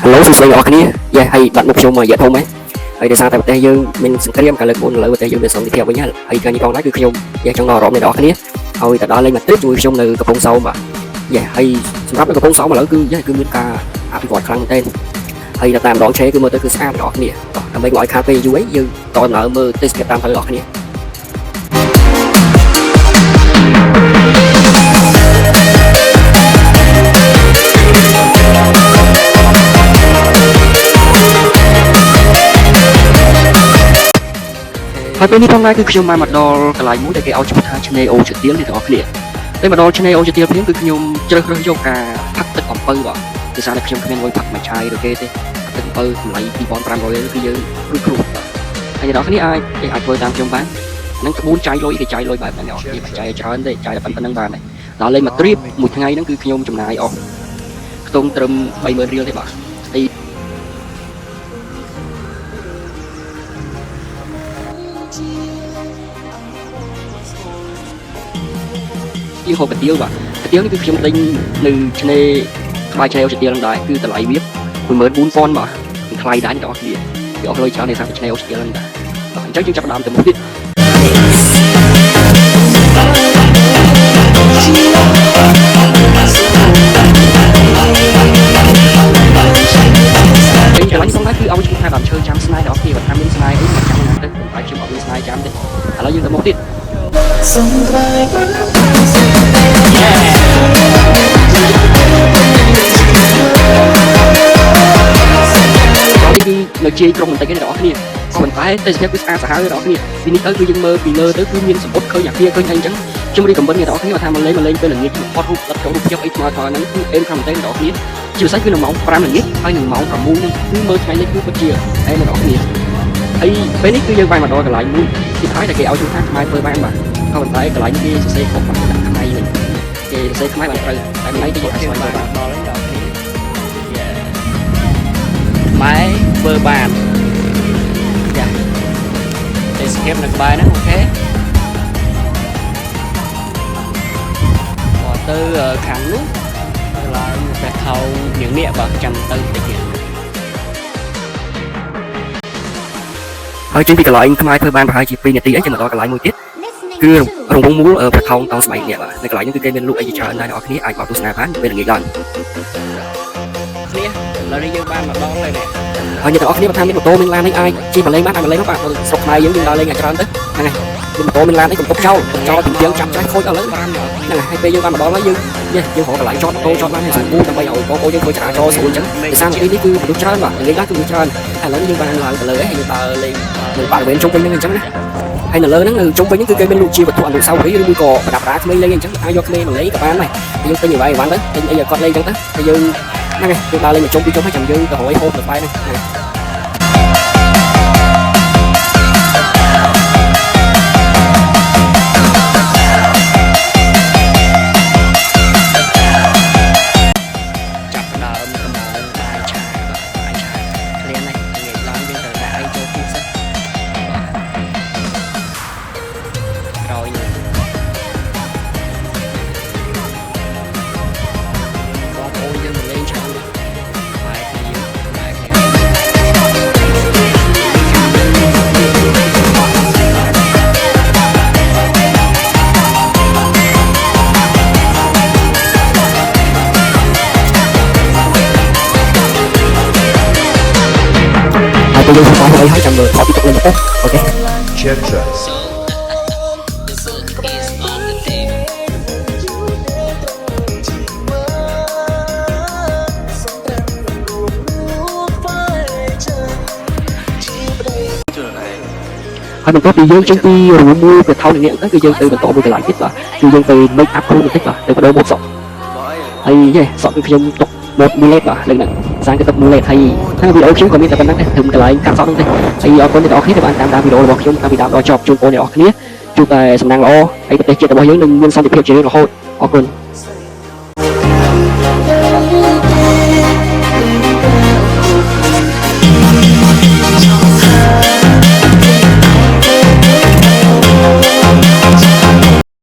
Hello សួស្តីអ្នកនរគ្នាហើយបាត់មុខខ្ញុំមករយៈធំហ៎ហើយដោយសារតែប្រទេសយើងមានសង្គ្រាមកាលលើកមុនឥឡូវប្រទេសយើងមានសន្តិភាពវិញហើយការនេះផងដែរគឺខ្ញុំចង់ដល់អារម្មណ៍អ្នកនរគ្នាហើយទៅដល់លេងមកទៀតជួយខ្ញុំនៅកំពង់សោមបាទហើយសម្រាប់នៅកំពង់សោមឥឡូវគឺមានការអភិវឌ្ឍខ្លាំងមែនទែនហើយតាមដងឆេគឺមើលទៅគឺស្អាតអ្នកនរគ្នាដើម្បីកុំឲ្យខាតពេលយូរអីយើងតដំណើរមើលទេសភាពតាមផ្លូវអ្នកនរគ្នាហើយពេលនេះផងដែរគឺខ្ញុំបានមកដល់កន្លែងមួយដែលគេឲ្យឈ្មោះថាឆ្នេរអូជាទៀលនេះទាំងអស់គ្នាពេលមកដល់ឆ្នេរអូជាទៀលភ្លាមគឺខ្ញុំជ្រើសរើសយកការផឹកទឹកអំពៅបាទដោយសារតែខ្ញុំគ្មានលុយផឹកមួយឆាយឬគេទេទឹកអំពៅតម្លៃ 2500 គឺយើងគ្រូហើយអ្នកនរគ្នាអាចធ្វើតាមខ្ញុំបាននឹងក្បួនចាយលុយគេចាយលុយបែបហ្នឹងអ្នកនរគ្នាមិនចាយច្រើនទេចាយតែប៉ុណ្្នឹងបានដែរដល់លេងមកត្រៀបមួយថ្ងៃហ្នឹងគឺខ្ញុំចំណាយអស់ខ្ទង់ត្រឹម 30000 រៀលទេបាទហូបកាទៀវបាទកាទៀវនេះគឺខ្ញុំទិញនៅឆ្នេរក្បែរឆ្នេរអូជាទៀលហ្នឹងដែរគឺតម្លៃវា 14000 បាទថ្លៃដែរអ្នកនរគ្នាគេអស់លុយច្រើននៅតាមឆ្នេរអូជាទៀលហ្នឹងដែរអញ្ចឹងយើងចាប់ផ្ដើមទៅមុខទៀតកន្លែងសំខាន់គឺឲ្យឈ្មោះថាដើមឈើចាំស្នេហ៍អ្នកនរគ្នាបើថាមានស្នេហ៍អីមិនចាំណាទៅតែខ្ញុំអត់មានស្នេហ៍ចាំទេឥឡូវយើងទៅមុខទៀតគឺនៅជាយក្រុងបន្តិចទេអ្នកនរគ្នាប៉ុន្តែទេសភាពគឺស្អាតសាហាវអ្នកនរគ្នាពីនេះទៅគឺយើងមើលពីលើទៅគឺមានសម្ពុតឃើញអាគារឃើញអីអញ្ចឹងខ្ញុំរីកកំបិតអ្នកនរគ្នាថាមកលេងពេលល្ងាចថតរូបលិតចូលរូបខ្ញុំអីថ្មហ្នឹងគឺអេមខាងបន្តិចអ្នកនរគ្នាជាពិសេសគឺនៅម៉ោង 5 ល្ងាចហើយនៅម៉ោង 6 ហ្នឹងគឺមើលថ្ងៃនេះគឺពិតជាអេមអ្នកនរគ្នាហើយពេលនេះគឺយើងបានមកដល់កន្លែងមួយទីហើយដែលគេឲ្យឈ្មោះថាខ្មែរធ្វើបានបាទក៏ប៉ុន្តែកន្លែងនេះគេសរសេរខុសបាទដាក់ខ្មែរនេះគេសរសេរខ្មែរបានត្រូវតែមិនឲ្យទៅយើងអាចស្វែងរកបានដល់ហើយដល់គ្នាម៉ែធ្វើបានចាទេសភាពនៅក្បែរហ្នឹងអូខេមកទៅខាងនោះឡើងតែខោញៀងនេះបាទចាំទៅបន្តិចទៀតហើយចេញពីកន្លែងខ្មែរធ្វើបានប្រហែលជា2នាទីអីចាំមកដល់កន្លែងមួយទៀតគឺរង្វង់មូលប្រថោងតោស្បែកនេះបាទនៅកន្លែងនេះគឺគេមានលក់អីជាច្រើនដែរអ្នកនរគ្នាអាចមកទស្សនាបានពេលល្ងាចឡើងគ្នាឥឡូវនេះយើងបានមកដល់ហើយនេះហើយអ្នកនរគ្នាបើថាមានម៉ូតូមានឡានអីអាចជិះមកលេងបានអាចមកលេងបាទស្រុកខ្មែរយើងដើរលេងច្រើនទៅហ្នឹងហើយមានម៉ូតូមានឡានអីកុំទុកចោលពីយើងចាំចាស់ខូចអស់ឡើយហ្នឹងហើយពេលយើងបានមកដល់ហើយយើងរកកន្លែងចតម៉ូតូចតបានឲ្យស្រួលដើម្បីឲ្យបងប្អូនយើងធ្វើចរាចរណ៍ស្រួលអញ្ចឹងដោយសារទីនេះគឺមនុស្សច្រើនបាទលេងឡើងគឺមនុស្សច្រើនឥឡូវយើងបានឡើងទៅលើហើយយើងដើរលេងនៅបរិវេណជុំវិញហ្នឹងអញ្ចឹងណាហើយនៅលើហ្នឹងនៅជុំវិញហ្នឹងគឺគេមានលក់ជាវត្ថុអនុស្សាវរីយ៍ឬមួយក៏ប្រដាប់ប្រាក្មេងលេងអញ្ចឹងអាចយកក្មេងមកលេងក៏បានដែរយើងទិញអ្វីបានទៅទិញអីឲ្យគាត់លេងអញ្ចឹងទៅហើយយើងហ្នឹងហើយយើងដើរលេងមកជុំពីជុំហើយចាំយើងទៅរយហូបទៅបែរហ្នឹងយើងធ្វើអីហើយចាំមើលថតពីទឹកលេងទៅអូខេ Check tracks ហើយបន្ទាប់ពីយើងចេញពីរួមមួយប្រថោនេះទៅគឺយើងទៅបន្តមួយកន្លែងទៀតបាទគឺយើងទៅ make up ខ្លួនបន្តិចបាទទៅបដូរម៉ូតសក់ហើយសក់គឺខ្ញុំទុកម៉ូត1លេតបាទលើកហ្នឹងសាងគេទុក1លេតហើយវីដេអូខ្ញុំក៏មានតែប៉ុណ្្នឹងដែរត្រឹមកន្លែងកាត់សក់ហ្នឹងទេហើយអរគុណអ្នកនរគ្នាដែលបានតាមដានវីដេអូរបស់ខ្ញុំតាំងពីដើមដល់ចប់ជូនបងប្អូនអ្នកនរគ្នាជួបតែសំណាងល្អហើយប្រទេសជាតិរបស់យើងនឹងមានសន្តិភាពជារៀងរហូតអរគុណ